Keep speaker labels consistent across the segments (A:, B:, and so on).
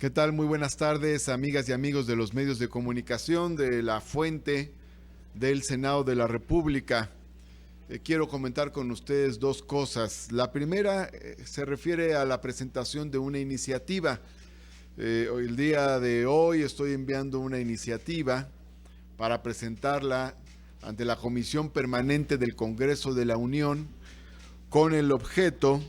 A: ¿Qué tal? Muy buenas tardes, amigas y amigos de los medios de comunicación de la fuente del Senado de la República. Quiero comentar con ustedes dos cosas. La primera se refiere a la presentación de una iniciativa. El día de hoy estoy enviando una iniciativa para presentarla ante la Comisión Permanente del Congreso de la Unión con el objeto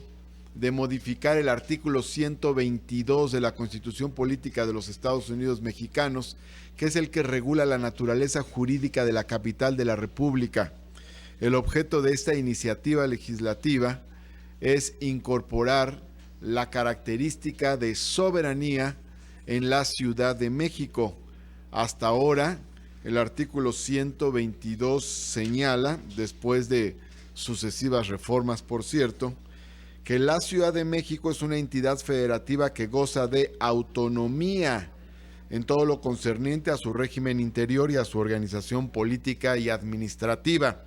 A: de modificar el artículo 122 de la Constitución Política de los Estados Unidos Mexicanos, que es el que regula la naturaleza jurídica de la capital de la República. El objeto de esta iniciativa legislativa es incorporar la característica de soberanía en la Ciudad de México. Hasta ahora, el artículo 122 señala, después de sucesivas reformas, por cierto, que la Ciudad de México es una entidad federativa que goza de autonomía en todo lo concerniente a su régimen interior y a su organización política y administrativa.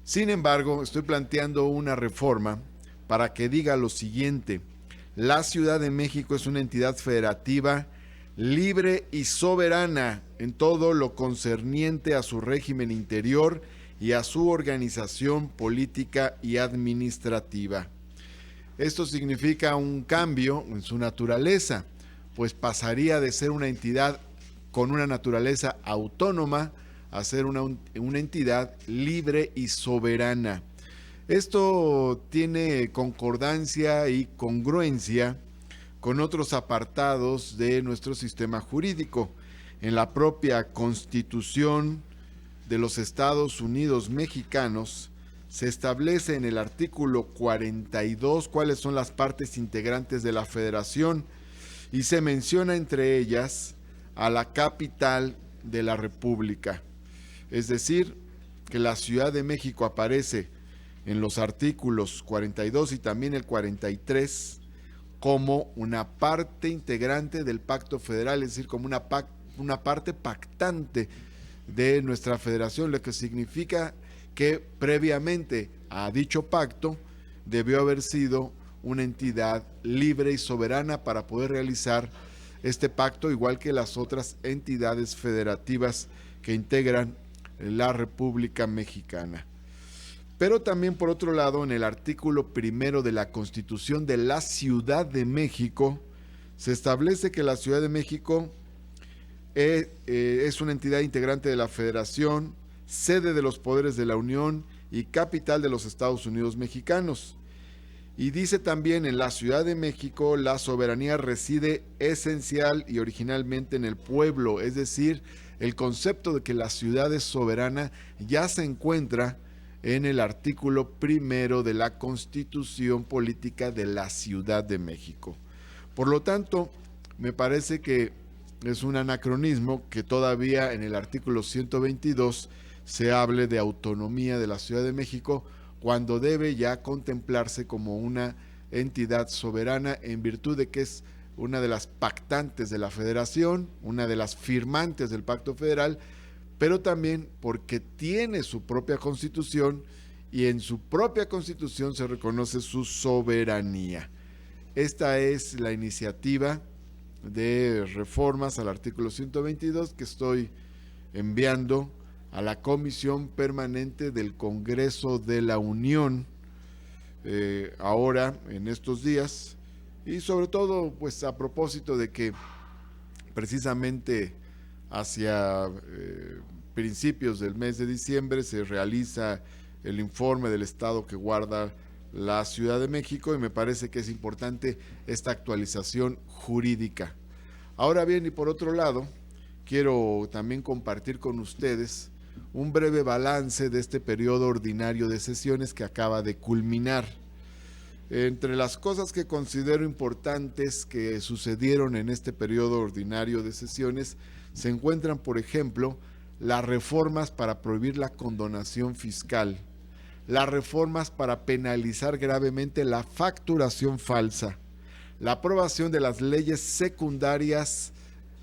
A: Sin embargo, estoy planteando una reforma para que diga lo siguiente: la Ciudad de México es una entidad federativa libre y soberana en todo lo concerniente a su régimen interior y a su organización política y administrativa. Esto significa un cambio en su naturaleza, pues pasaría de ser una entidad con una naturaleza autónoma a ser una entidad libre y soberana. Esto tiene concordancia y congruencia con otros apartados de nuestro sistema jurídico. En la propia Constitución de los Estados Unidos Mexicanos se establece en el artículo 42 cuáles son las partes integrantes de la federación y se menciona entre ellas a la capital de la República. Es decir, que la Ciudad de México aparece en los artículos 42 y también el 43 como una parte integrante del pacto federal, es decir, como una parte pactante de nuestra federación, lo que significa que previamente a dicho pacto debió haber sido una entidad libre y soberana para poder realizar este pacto, igual que las otras entidades federativas que integran la República Mexicana. Pero también, por otro lado, en el artículo primero de la Constitución de la Ciudad de México se establece que la Ciudad de México es una entidad integrante de la Federación, sede de los poderes de la Unión y capital de los Estados Unidos Mexicanos. Y dice también: en la Ciudad de México la soberanía reside esencial y originalmente en el pueblo, es decir, el concepto de que la ciudad es soberana ya se encuentra en el artículo primero de la Constitución Política de la Ciudad de México. Por lo tanto, me parece que es un anacronismo que todavía en el artículo 122 se hable de autonomía de la Ciudad de México, cuando debe ya contemplarse como una entidad soberana en virtud de que es una de las pactantes de la federación, una de las firmantes del pacto federal, pero también porque tiene su propia constitución y en su propia constitución se reconoce su soberanía. Esta es la iniciativa de reformas al artículo 122 que estoy enviando a la Comisión Permanente del Congreso de la Unión ahora, en estos días, y sobre todo pues a propósito de que precisamente hacia principios del mes de diciembre se realiza el informe del estado que guarda la Ciudad de México y me parece que es importante esta actualización jurídica. Ahora bien, y por otro lado, quiero también compartir con ustedes un breve balance de este periodo ordinario de sesiones que acaba de culminar. Entre las cosas que considero importantes que sucedieron en este periodo ordinario de sesiones se encuentran, por ejemplo, las reformas para prohibir la condonación fiscal, las reformas para penalizar gravemente la facturación falsa, la aprobación de las leyes secundarias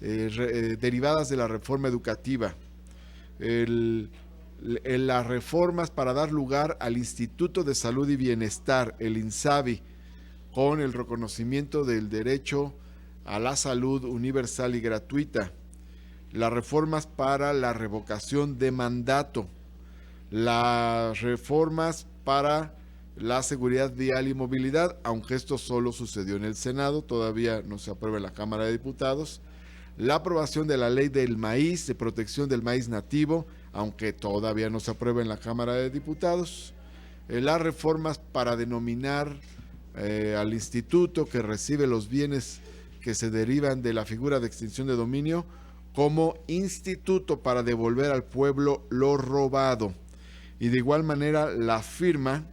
A: derivadas de la reforma educativa, las reformas para dar lugar al Instituto de Salud y Bienestar, el INSABI, con el reconocimiento del derecho a la salud universal y gratuita, las reformas para la revocación de mandato, las reformas para la seguridad vial y movilidad, aunque esto solo sucedió en el Senado, todavía no se aprueba en la Cámara de Diputados, la aprobación de la ley del maíz, de protección del maíz nativo, aunque todavía no se aprueba en la Cámara de Diputados, las reformas para denominar al instituto que recibe los bienes que se derivan de la figura de extinción de dominio como instituto para devolver al pueblo lo robado. Y de igual manera la firma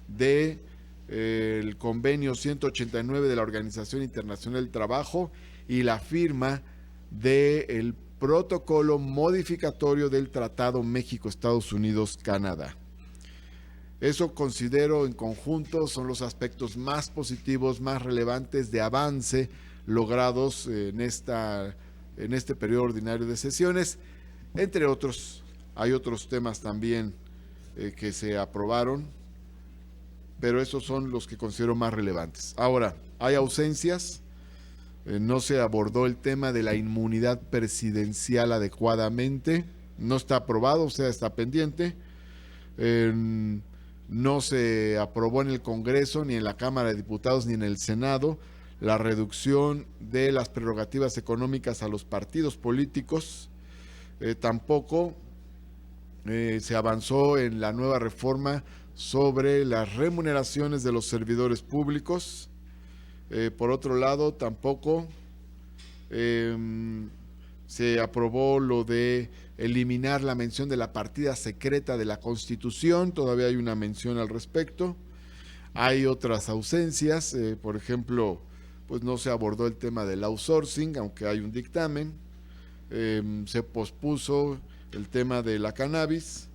A: de el convenio 189 de la Organización Internacional del Trabajo y la firma del protocolo modificatorio del Tratado México-Estados Unidos-Canadá. Eso considero en conjunto son los aspectos más positivos, más relevantes de avance logrados en este periodo ordinario de sesiones. Entre otros, hay otros temas también que se aprobaron, pero esos son los que considero más relevantes. Ahora, hay ausencias. No se abordó el tema de la inmunidad presidencial adecuadamente. No está aprobado, o sea, está pendiente. No se aprobó en el Congreso, ni en la Cámara de Diputados, ni en el Senado, la reducción de las prerrogativas económicas a los partidos políticos. Tampoco se avanzó en la nueva reforma sobre las remuneraciones de los servidores públicos. Por otro lado, tampoco se aprobó lo de eliminar la mención de la partida secreta de la Constitución. Todavía hay una mención al respecto. Hay otras ausencias, por ejemplo, pues no se abordó el tema del outsourcing, aunque hay un dictamen. Se pospuso el tema de la cannabis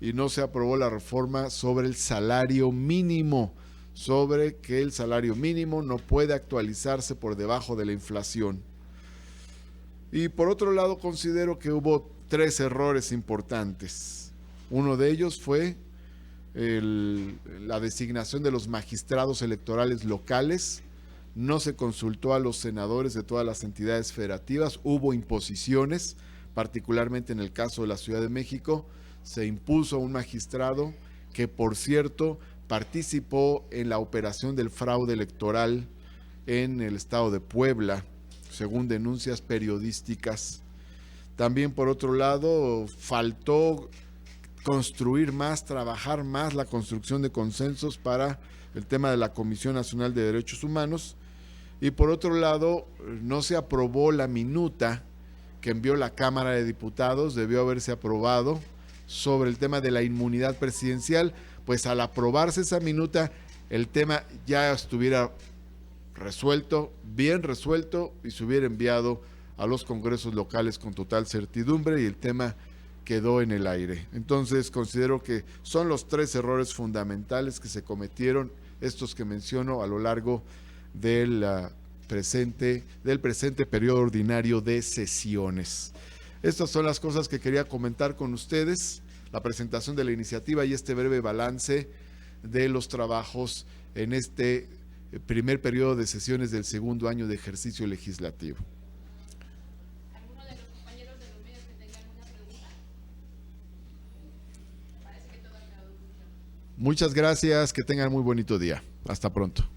A: y no se aprobó la reforma sobre el salario mínimo, sobre que el salario mínimo no puede actualizarse por debajo de la inflación. Y por otro lado, considero que hubo 3 errores importantes. Uno de ellos fue la designación de los magistrados electorales locales. No se consultó a los senadores de todas las entidades federativas, hubo imposiciones, particularmente en el caso de la Ciudad de México, se impuso a un magistrado que, por cierto, participó en la operación del fraude electoral en el estado de Puebla, según denuncias periodísticas. También, por otro lado, faltó construir más, trabajar más la construcción de consensos para el tema de la Comisión Nacional de Derechos Humanos. Y por otro lado, no se aprobó la minuta que envió la Cámara de Diputados, debió haberse aprobado, sobre el tema de la inmunidad presidencial, pues al aprobarse esa minuta, el tema ya estuviera resuelto, bien resuelto, y se hubiera enviado a los congresos locales con total certidumbre y el tema quedó en el aire. Entonces considero que son los 3 errores fundamentales que se cometieron, estos que menciono a lo largo del presente periodo ordinario de sesiones. Estas son las cosas que quería comentar con ustedes, la presentación de la iniciativa y este breve balance de los trabajos en este primer periodo de sesiones del segundo año de ejercicio legislativo.
B: ¿Alguno de los compañeros de los medios que tengan una pregunta? Parece que todo ha quedado muy claro.
A: Muchas gracias, que tengan muy bonito día. Hasta pronto.